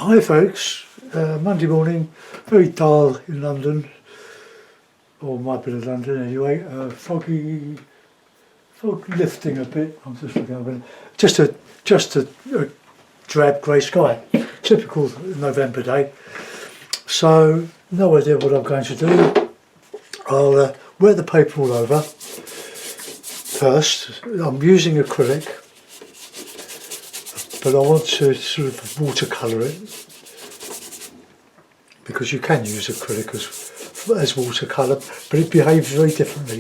Hi folks, Monday morning, very dull in London, or my bit of London anyway, fog lifting a bit. I'm just looking over, just a drab grey sky, typical November day. So no idea what I'm going to do. I'll wet the paper all over first. I'm using acrylic, but I want to sort of watercolour it, because you can use acrylic as watercolour, but it behaves very differently.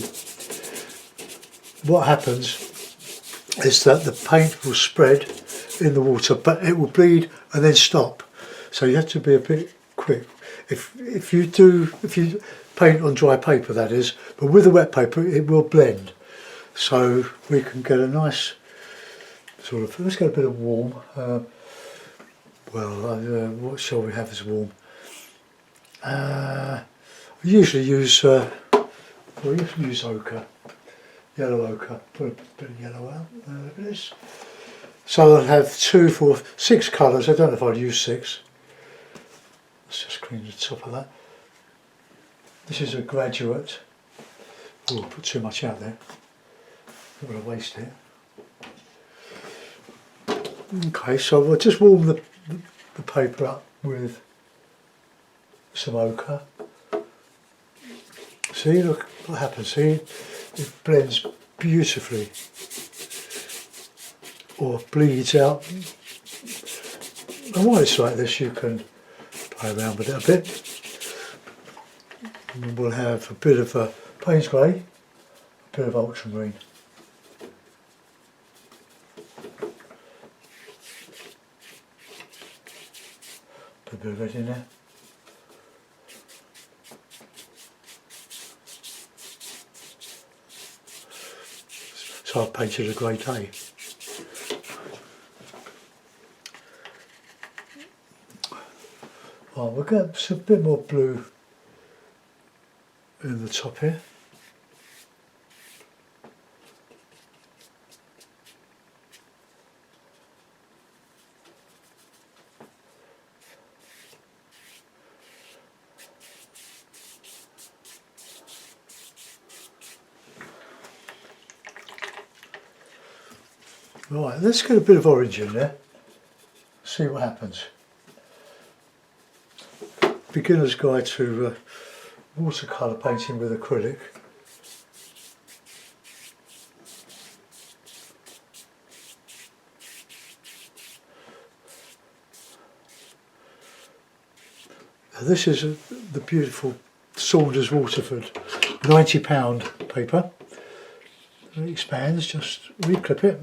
What happens is that the paint will spread in the water, but it will bleed and then stop. So you have to be a bit quick. If you paint on dry paper, that is, but with the wet paper it will blend. So we can get a nice sort of, let's get a bit of warm. What shall we have as warm? I usually use ochre, yellow ochre. Put a bit of yellow out. Look at this. So I'll have 2, 4, 6 colours. I don't know if I'd use 6. Let's just clean the top of that. This is a graduate. Oh, put too much out there. Don't want to waste it. Okay, so we'll just warm the paper up with some ochre. See, look what happens. See, it blends beautifully, or bleeds out. And while it's like this, you can play around with it a bit. And we'll have a bit of Payne's grey, a bit of ultramarine. Put a bit of red in there. So I've painted a grey day. Oh, we'll get a bit more blue in the top here. Right, let's get a bit of orange in there, see what happens. Beginner's guide to watercolour painting with acrylic. Now this is the beautiful Saunders Waterford £90 paper. It expands, just reclip it.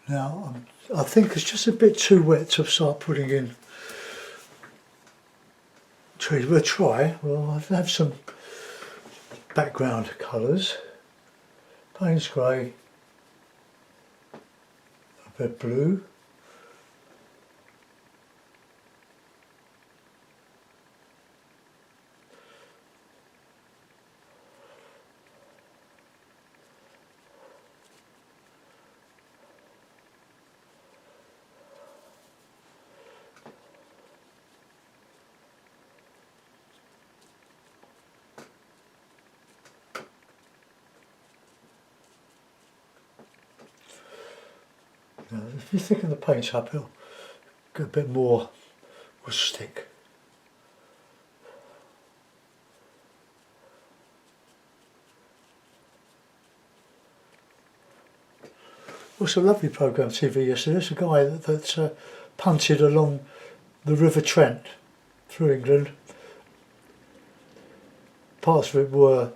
Now, I think it's just a bit too wet to start putting in trees. We'll try. We'll have some background colours. Payne's grey, a bit of blue. Now, if you thicken the paint up, it'll get a bit more, will stick. Also, a lovely programme on TV yesterday. There's a guy that punted along the River Trent through England. Parts of it were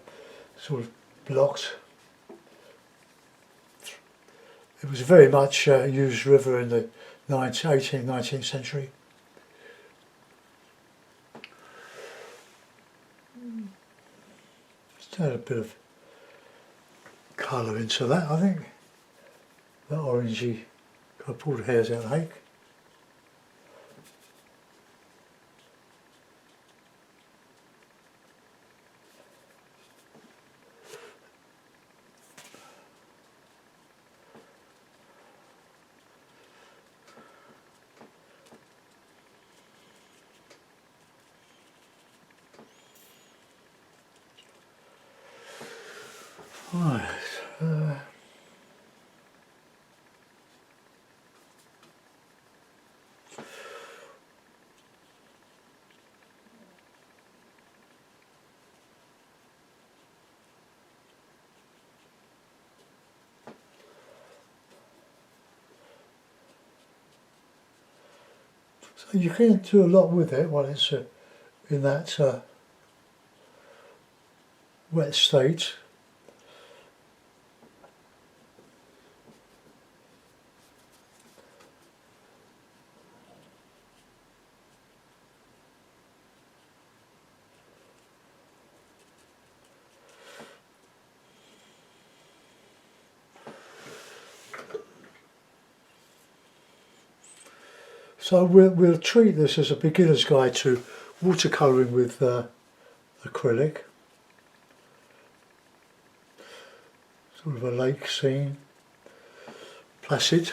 sort of blocked. It was very much a used river in the 18th, 19th century. Just add a bit of colour into that, I think. That orangey, I pulled the hairs out of the hake. Right. So you can do a lot with it while it's in that wet state. So we'll treat this as a beginner's guide to watercolouring with acrylic. Sort of a lake scene, placid.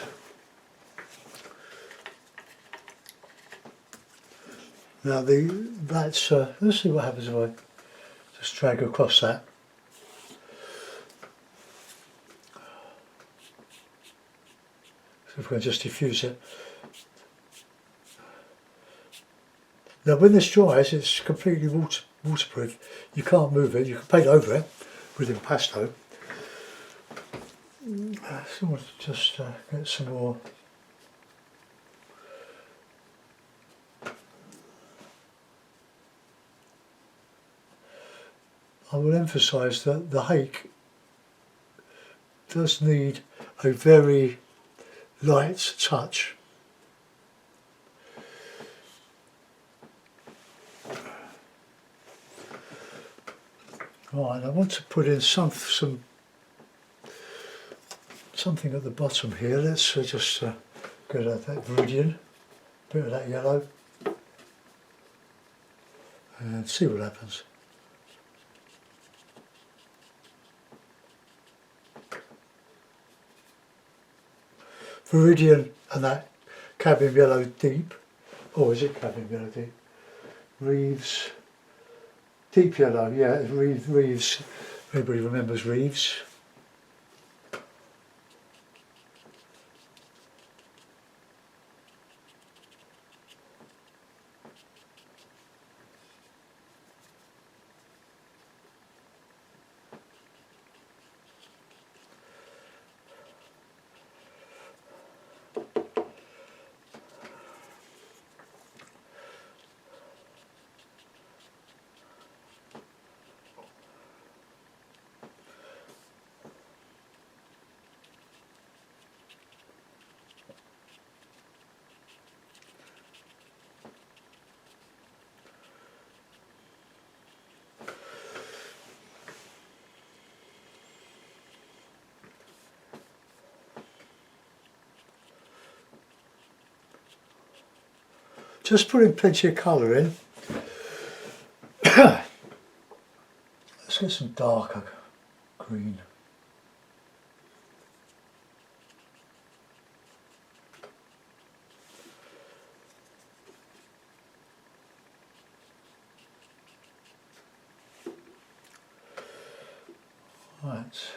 Now let's see what happens if I just drag across that. So if we can just diffuse it. Now when this dries, it's completely waterproof. You can't move it. You can paint over it with impasto. So we'll just get some more. I will emphasise that the hake does need a very light touch. Right, I want to put in something at the bottom here. Let's just get at that viridian, bit of that yellow, and see what happens. Viridian and that cadmium yellow deep, or is it cadmium yellow deep? Reeves, deep yellow, yeah, Reeves, everybody remembers Reeves. Just putting plenty of colour in. Let's get some darker green. Right.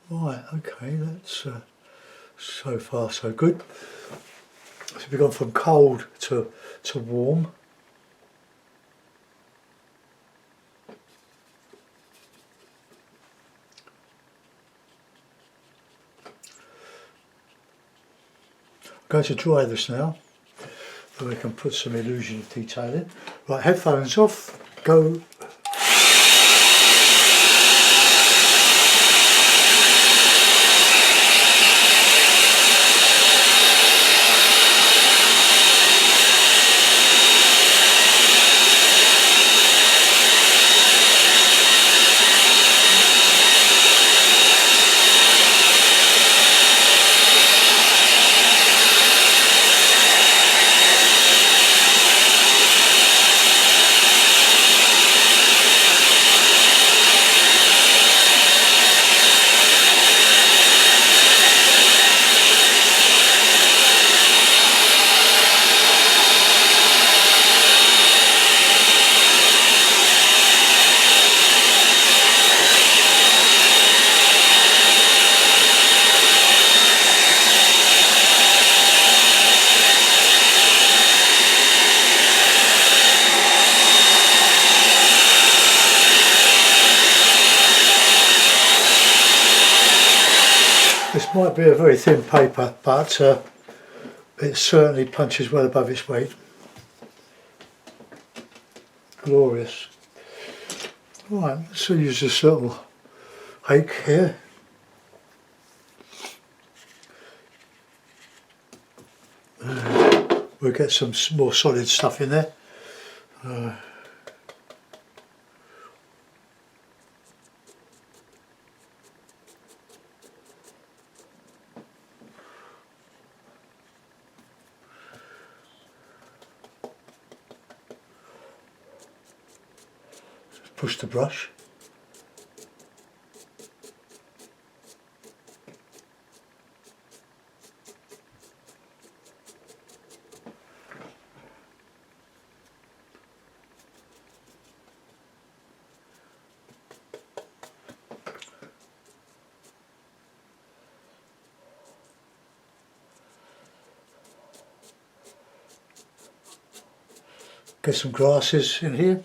Right, okay, that's so far so good. So we've gone from cold to warm. I'm going to dry this now, so we can put some illusion of detail in. Right, headphones off, go. might be a very thin paper, but it certainly punches well above its weight. Glorious. Right, so use this little hake here. We'll get some more solid stuff in there. Push the brush. Get some grasses in here.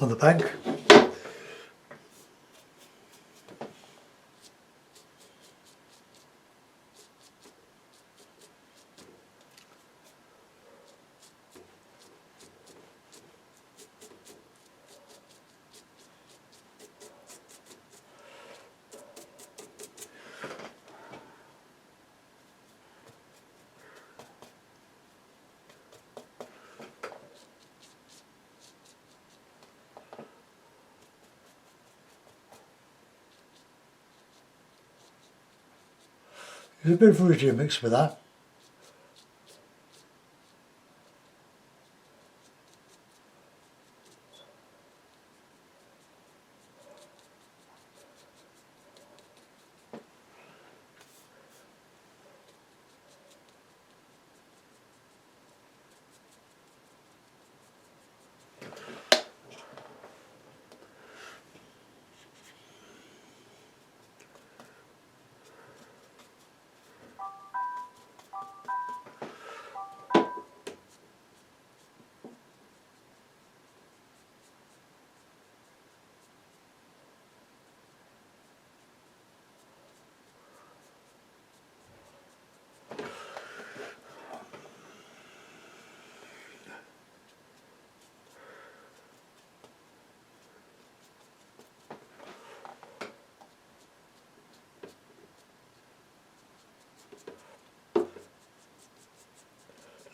On the bank. There's a bit of iridium mixed with that.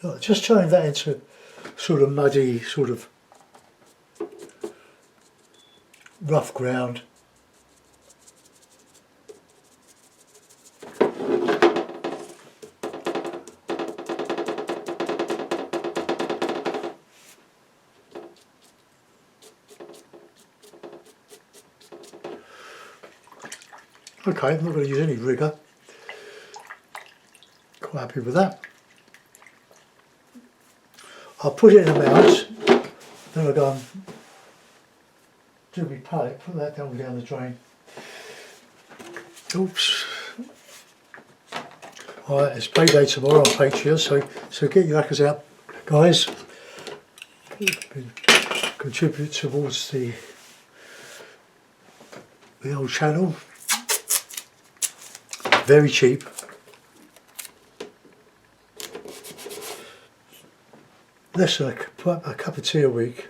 Look, just turning that into sort of muddy, sort of rough ground. Okay, I'm not going to use any rigger. Quite happy with that. I'll put it in a mount, then I'll go and do my palette, put that down the drain. Oops. Alright, it's payday tomorrow on Patreon, so get your hackers out, guys. Contribute towards the old channel. Very cheap. Less than a cup of tea a week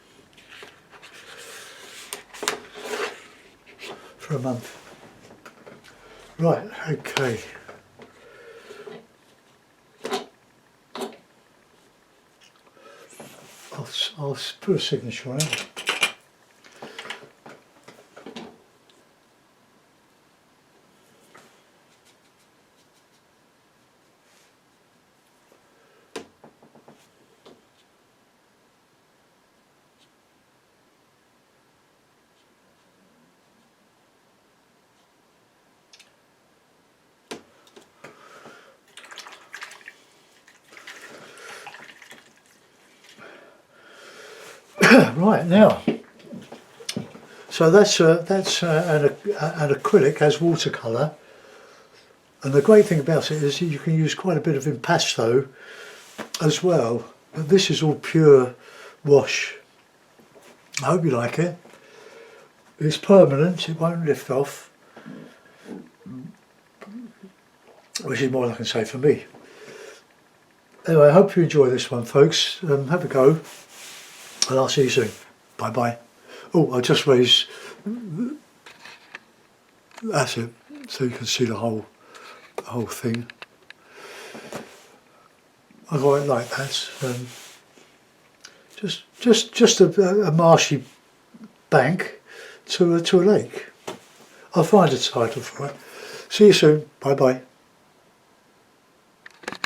for a month. Right, okay. I'll put a signature on it. Right, now, so that's an acrylic as watercolour, and the great thing about it is you can use quite a bit of impasto as well, but this is all pure wash. I hope you like it. It's permanent, it won't lift off, which is more than I can say for me. Anyway, I hope you enjoy this one, folks. Have a go, and I'll see you soon. Bye bye. Oh, I'll just raise, that's it, so you can see the whole thing. I quite like that. Just a marshy bank to a lake. I'll find a title for it. See you soon. Bye bye.